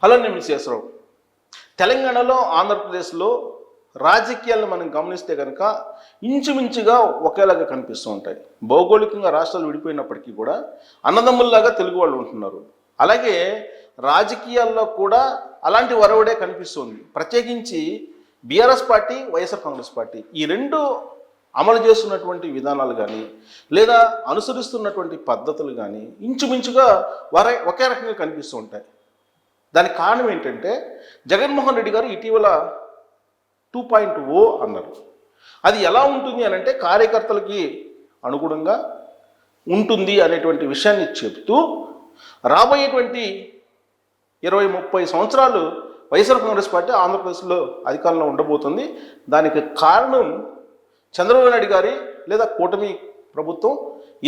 Hello, నేను మిశ్రేశ్వరరావు. తెలంగాణలో ఆంధ్రప్రదేశ్లో రాజకీయాలను మనం గమనిస్తే కనుక ఇంచుమించుగా ఒకేలాగా కనిపిస్తూ ఉంటాయి. భౌగోళికంగా రాష్ట్రాలు విడిపోయినప్పటికీ కూడా అన్నదమ్ముల్లాగా తెలుగు వాళ్ళు ఉంటున్నారు. అలాగే రాజకీయాల్లో కూడా అలాంటి వరవడే కనిపిస్తుంది. ప్రత్యేకించి BRS party, YSR Congress party ఈ రెండు అమలు చేస్తున్నటువంటి విధానాలు కానీ లేదా అనుసరిస్తున్నటువంటి పద్ధతులు కానీ ఇంచుమించుగా ఒకే రకంగా కనిపిస్తూ ఉంటాయి. దానికి కారణం ఏంటంటే జగన్మోహన్ రెడ్డి గారు ఇటీవల 2.0 అన్నారు. అది ఎలా ఉంటుంది అని అంటే కార్యకర్తలకి అనుగుణంగా ఉంటుంది అనేటువంటి విషయాన్ని చెప్తూ రాబోయేటువంటి 20-30 సంవత్సరాలు వైఎస్ఆర్ కాంగ్రెస్ పార్టీ ఆంధ్రప్రదేశ్లో అధికారంలో ఉండబోతుంది. దానికి కారణం చంద్రబాబు నాయుడు గారి లేదా కూటమి ప్రభుత్వం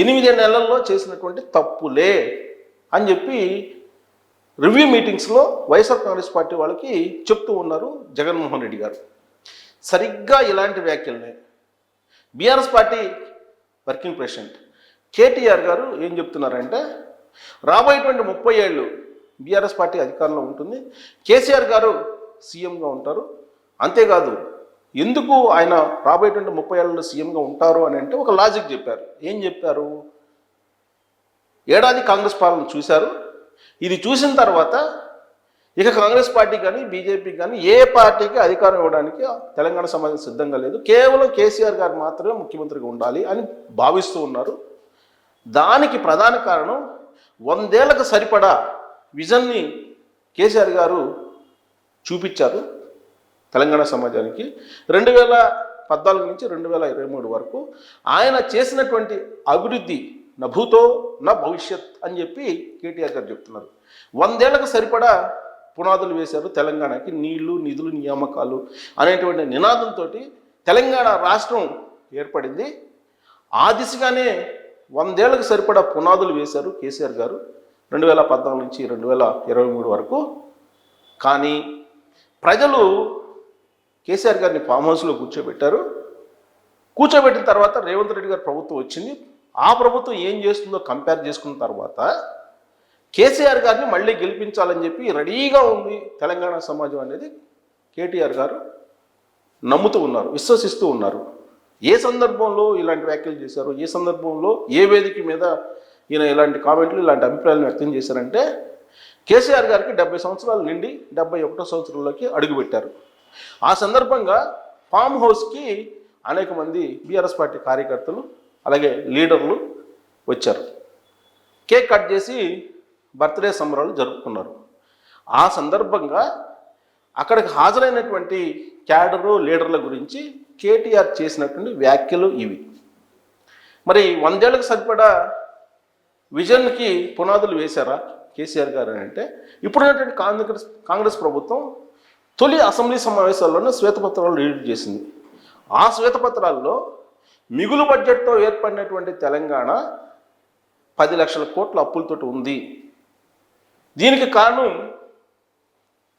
8 నెలల్లో చేసినటువంటి తప్పులే అని చెప్పి రివ్యూ మీటింగ్స్లో వైఎస్ఆర్ కాంగ్రెస్ పార్టీ వాళ్ళకి చెప్తూ ఉన్నారు జగన్మోహన్ రెడ్డి గారు. సరిగ్గా ఇలాంటి వ్యాఖ్యలనే BRS party working president KTR గారు ఏం చెప్తున్నారంటే రాబోయేటువంటి 30 ఏళ్ళు బీఆర్ఎస్ పార్టీ అధికారంలో ఉంటుంది, కేసీఆర్ గారు సీఎంగా ఉంటారు. అంతేకాదు ఎందుకు ఆయన రాబోయేటువంటి 30 ఏళ్ళలో సీఎంగా ఉంటారు అని అంటే ఒక లాజిక్ చెప్పారు. ఏం చెప్పారు? ఏడాది కాంగ్రెస్ పాలన చూశారు. ఇది చూసిన తర్వాత ఇక కాంగ్రెస్ పార్టీ కానీ బీజేపీ కానీ ఏ పార్టీకి అధికారం ఇవ్వడానికి తెలంగాణ సమాజం సిద్ధంగా లేదు, కేవలం కేసీఆర్ గారు మాత్రమే ముఖ్యమంత్రిగా ఉండాలి అని భావిస్తూ ఉన్నారు. దానికి ప్రధాన కారణం 100 ఏళ్లకు సరిపడా విజన్ని కేసీఆర్ గారు చూపించారు తెలంగాణ సమాజానికి. 2014 నుంచి 2023 వరకు ఆయన చేసినటువంటి అభివృద్ధి నా భూతో నా భవిష్యత్ అని చెప్పి కేటీఆర్ గారు చెప్తున్నారు. 100 ఏళ్లకు సరిపడా పునాదులు వేశారు తెలంగాణకి. నీళ్లు, నిధులు, నియామకాలు అనేటువంటి నినాదంతో తెలంగాణ రాష్ట్రం ఏర్పడింది. ఆ దిశగానే 100 ఏళ్లకు సరిపడా పునాదులు వేశారు కేసీఆర్ గారు 2014 నుంచి 2023 వరకు. కానీ ప్రజలు కేసీఆర్ గారిని ఫామ్ హౌస్లో కూర్చోబెట్టారు. కూర్చోబెట్టిన తర్వాత రేవంత్ రెడ్డి గారి ప్రభుత్వం వచ్చింది. ఆ ప్రభుత్వం ఏం చేస్తుందో కంపేర్ చేసుకున్న తర్వాత కేసీఆర్ గారిని మళ్ళీ గెలిపించాలని చెప్పి రెడీగా ఉంది తెలంగాణ సమాజం అనేది కేటీఆర్ గారు నమ్ముతూ ఉన్నారు, విశ్వసిస్తూ ఉన్నారు. ఏ సందర్భంలో ఇలాంటి వ్యాఖ్యలు చేశారు, ఏ సందర్భంలో ఏ వేదిక మీద ఈయన ఇలాంటి కామెంట్లు, ఇలాంటి అభిప్రాయాలను వ్యక్తం చేశారంటే కేసీఆర్ గారికి 70 సంవత్సరాలు నిండి 71వ సంవత్సరంలోకి అడుగుపెట్టారు. ఆ సందర్భంగా ఫామ్ హౌస్కి అనేక మంది బీఆర్ఎస్ పార్టీ కార్యకర్తలు అలాగే లీడర్లు వచ్చారు. కేక్ కట్ చేసి బర్త్డే సంబరాలు జరుపుకున్నారు. ఆ సందర్భంగా అక్కడికి హాజరైనటువంటి క్యాడరు లీడర్ల గురించి కేటీఆర్ చేసినటువంటి వ్యాఖ్యలు ఇవి. మరి 100 ఏళ్లకు సరిపడా విజన్కి పునాదులు వేశారా కేసీఆర్ గారు అని అంటే ఇప్పుడున్నటువంటి కాంగ్రెస్ ప్రభుత్వం తొలి అసెంబ్లీ సమావేశాల్లోనే శ్వేతపత్రాలు రిలీజ్ చేసింది. ఆ శ్వేతపత్రాల్లో మిగులు బడ్జెట్తో ఏర్పడినటువంటి తెలంగాణ 10 లక్షల కోట్ల అప్పులతో ఉంది. దీనికి కారణం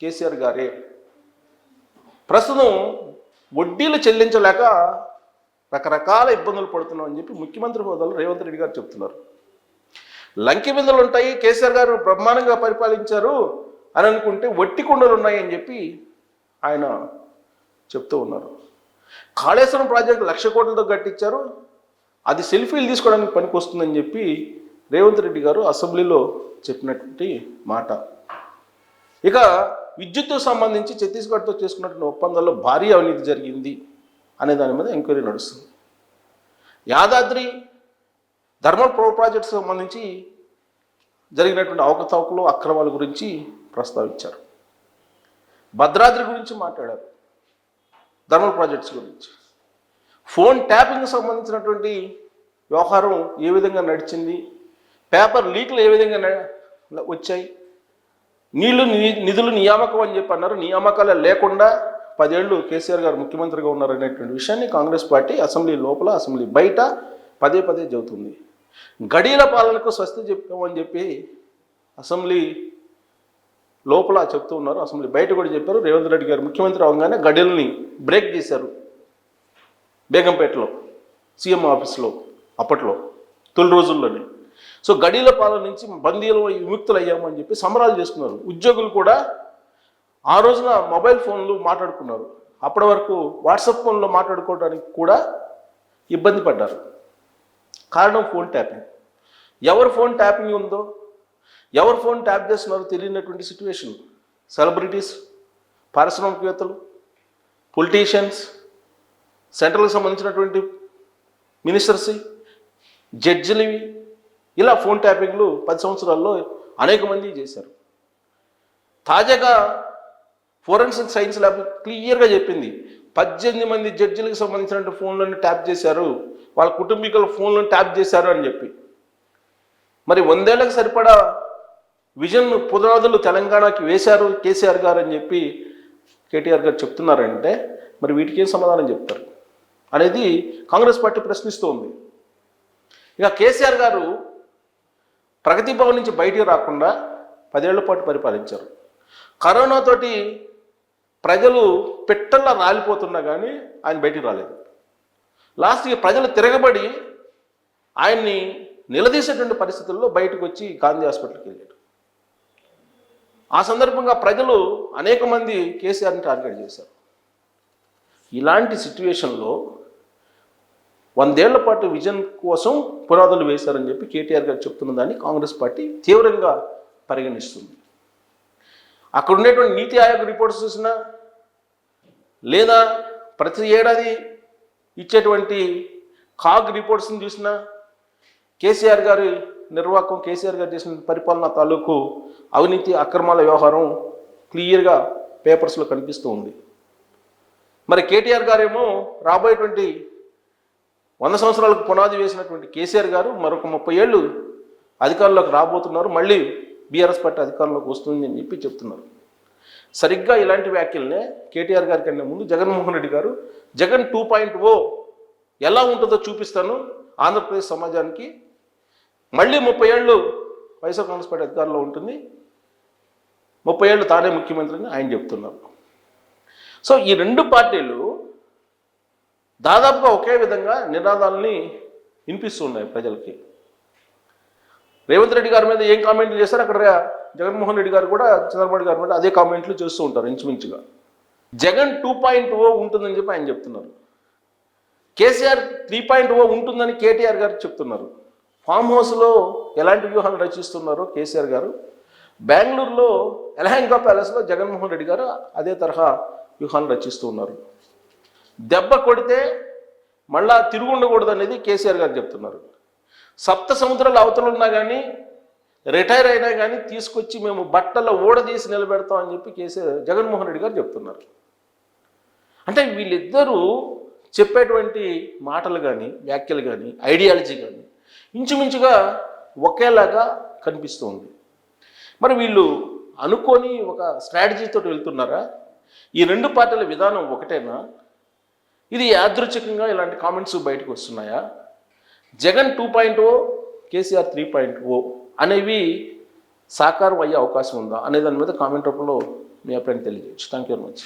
కేసీఆర్ గారే. ప్రస్తుతం వడ్డీలు చెల్లించలేక రకరకాల ఇబ్బందులు పడుతున్నాం అని చెప్పి ముఖ్యమంత్రి హోదాలో రేవంత్ రెడ్డి గారు చెప్తున్నారు. లంకి బిందెలు ఉంటాయి, కేసీఆర్ గారు బ్రహ్మాండంగా పరిపాలించారు అని అనుకుంటే వట్టి కుండలు ఉన్నాయి అని చెప్పి ఆయన చెప్తూ ఉన్నారు. కాళేశ్వరం ప్రాజెక్టు 1,00,000 కోట్లతో కట్టించారు, అది సెల్ఫీలు తీసుకోవడానికి పనికి వస్తుందని చెప్పి రేవంత్ రెడ్డి గారు అసెంబ్లీలో చెప్పినటువంటి మాట. ఇక విద్యుత్తుకు సంబంధించి ఛత్తీస్గఢ్తో చేసుకున్నటువంటి ఒప్పందాల్లో భారీ అవినీతి జరిగింది అనే దాని మీద ఎంక్వైరీ నడుస్తుంది. యాదాద్రి థర్మల్ పవర్ ప్రాజెక్ట్స్ సంబంధించి జరిగినటువంటి అవకతవకలు, అక్రమాల గురించి ప్రస్తావించారు. భద్రాద్రి గురించి మాట్లాడారు, థర్మల్ ప్రాజెక్ట్స్ గురించి. ఫోన్ ట్యాపింగ్కి సంబంధించినటువంటి వ్యవహారం ఏ విధంగా నడిచింది, పేపర్ లీక్లు ఏ విధంగా వచ్చాయి, నీళ్లు నిధులు నియామకం అని చెప్పి అన్నారు. నియామకాలే లేకుండా 10 ఏళ్ళు కేసీఆర్ గారు ముఖ్యమంత్రిగా ఉన్నారనేటువంటి విషయాన్ని కాంగ్రెస్ పార్టీ అసెంబ్లీ లోపల, అసెంబ్లీ బయట పదే చెబుతుంది. గడీల పాలనకు స్వస్తి చెప్పామని చెప్పి అసెంబ్లీ లోపల చెప్తూ ఉన్నారు, అసెంబ్లీ బయట కూడా చెప్పారు. రేవంత్ రెడ్డి గారు ముఖ్యమంత్రి అవగానే గడీలని బ్రేక్ చేశారు బేగంపేటలో సీఎం ఆఫీస్లో అప్పట్లో తొలి రోజుల్లోనే. సో గడీల పాలన నుంచి బందీలు విముక్తులు అయ్యాము అని చెప్పి సంబరాలు చేసుకున్నారు. ఉద్యోగులు కూడా ఆ రోజున మొబైల్ ఫోన్లు మాట్లాడుకున్నారు. అప్పటి వరకు వాట్సాప్ ఫోన్లో మాట్లాడుకోవడానికి కూడా ఇబ్బంది పడ్డారు. కారణం ఫోన్ ట్యాపింగ్. ఎవరు ఫోన్ ట్యాపింగ్ ఉందో, ఎవరు ఫోన్ ట్యాప్ చేస్తున్నారో తెలియనటువంటి సిచ్యువేషన్. సెలబ్రిటీస్, పారిశ్రామికవేత్తలు, పొలిటీషియన్స్, సెంట్రల్కి సంబంధించినటువంటి మినిస్టర్స్, జడ్జిలు, ఇలా ఫోన్ ట్యాపింగ్లు 10 సంవత్సరాల్లో అనేక మంది చేశారు. తాజాగా ఫోరెన్సిక్ సైన్స్ ల్యాబ్ క్లియర్గా చెప్పింది, 18 మంది జడ్జిలకు సంబంధించిన ఫోన్లను ట్యాప్ చేశారు, వాళ్ళ కుటుంబీకుల ఫోన్లను ట్యాప్ చేశారు అని చెప్పి. మరి 100 ఏళ్లకు సరిపడా విజన్ పునాదులు తెలంగాణకి వేశారు కేసీఆర్ గారు అని చెప్పి కేటీఆర్ గారు చెప్తున్నారంటే మరి వీటికి ఏం సమాధానం చెప్తారు అనేది కాంగ్రెస్ పార్టీ ప్రశ్నిస్తూ ఉంది. ఇక కేసీఆర్ గారు ప్రగతి భవన్ నుంచి బయటికి రాకుండా 10 ఏళ్ల పాటు పరిపాలించారు. కరోనాతోటి ప్రజలు పెట్టల్లా రాలిపోతున్నా కానీ ఆయన బయటికి రాలేదు. లాస్ట్కి ప్రజలు తిరగబడి ఆయన్ని నిలదీసేటువంటి పరిస్థితుల్లో బయటకు వచ్చి గాంధీ హాస్పిటల్కి వెళ్ళాడు. ఆ సందర్భంగా ప్రజలు అనేక మంది కేసీఆర్ని టార్గెట్ చేశారు. ఇలాంటి సిచ్యువేషన్లో 100 ఏళ్ల పాటు విజన్ కోసం పునాదులు వేశారని చెప్పి కేటీఆర్ గారు చెప్తున్న దాన్ని కాంగ్రెస్ పార్టీ తీవ్రంగా పరిగణిస్తుంది. అక్కడ ఉండేటువంటి నీతి ఆయోగ్ రిపోర్ట్స్ చూసినా, లేదా ప్రతి ఏడాది ఇచ్చేటువంటి కాగ్ రిపోర్ట్స్ని చూసినా, కేసీఆర్ గారి నిర్వాహకం, కేసీఆర్ గారు చేసిన పరిపాలన తాలూకు అవినీతి అక్రమాల వ్యవహారం క్లియర్గా పేపర్స్లో కనిపిస్తూ ఉంది. మరి కేటీఆర్ గారేమో రాబోయేటువంటి 100 సంవత్సరాలకు పునాది వేసినటువంటి కేసీఆర్ గారు మరొక 30 ఏళ్ళు అధికారంలోకి రాబోతున్నారు, మళ్ళీ బీఆర్ఎస్ పార్టీ అధికారంలోకి వస్తుంది అని చెప్పి చెప్తున్నారు. సరిగ్గా ఇలాంటి వ్యాఖ్యలనే కేటీఆర్ గారి కన్నా ముందు జగన్మోహన్ రెడ్డి గారు జగన్ 2.0 ఎలా ఉంటుందో చూపిస్తాను ఆంధ్రప్రదేశ్ సమాజానికి, మళ్ళీ 30 ఏళ్ళు వైఎస్ఆర్ కాంగ్రెస్ పార్టీ అధికారంలో ఉంటుంది, 30 ఏళ్ళు తానే ముఖ్యమంత్రి అని ఆయన చెప్తున్నారు. సో ఈ రెండు పార్టీలు దాదాపుగా ఒకే విధంగా నినాదాలని వినిపిస్తున్నాయి ప్రజలకి. రేవంత్ రెడ్డి గారి మీద ఏం కామెంట్లు చేశారు, అక్కడ జగన్మోహన్ రెడ్డి గారు కూడా చంద్రబాబు గారి మీద అదే కామెంట్లు చేస్తూ ఉంటారు ఇంచుమించుగా. జగన్ 2.0 ఉంటుందని చెప్పి ఆయన చెప్తున్నారు, కేసీఆర్ 3.0 ఉంటుందని కేటీఆర్ గారు చెప్తున్నారు. ఫామ్ హౌస్లో ఎలాంటి వ్యూహాలు రచిస్తున్నారో కేసీఆర్ గారు, బెంగళూరులో ఎలహంకా ప్యాలెస్లో జగన్మోహన్ రెడ్డి గారు అదే తరహా వ్యూహాలు రచిస్తూ ఉన్నారు. దెబ్బ కొడితే మళ్ళా తిరుగుండకూడదు అనేది కేసీఆర్ గారు చెప్తున్నారు. 7 సముద్రాల అవతలు ఉన్నా కానీ, రిటైర్ అయినా కానీ తీసుకొచ్చి మేము బట్టల ఊడదీసి నిలబెడతాం అని చెప్పి జగన్మోహన్ రెడ్డి గారు చెప్తున్నారు. అంటే వీళ్ళిద్దరూ చెప్పేటువంటి మాటలు కానీ, వ్యాఖ్యలు కానీ, ఐడియాలజీ కానీ ఇంచుమించుగా ఒకేలాగా కనిపిస్తూ ఉంది. మరి వీళ్ళు అనుకొని ఒక స్ట్రాటజీతో వెళ్తున్నారా? ఈ రెండు పార్టీల విధానం ఒకటేనా? ఇది యాదృచ్ఛికంగా ఇలాంటి కామెంట్స్ బయటకు వస్తున్నాయా? జగన్ 2.0, కేసీఆర్ 3.0 అనేవి సాకారం అయ్యే అవకాశం ఉందా అనే దాని మీద కామెంట్ రూపంలో మీ అభిప్రాయం తెలియజేయచ్చు. Thank you very much.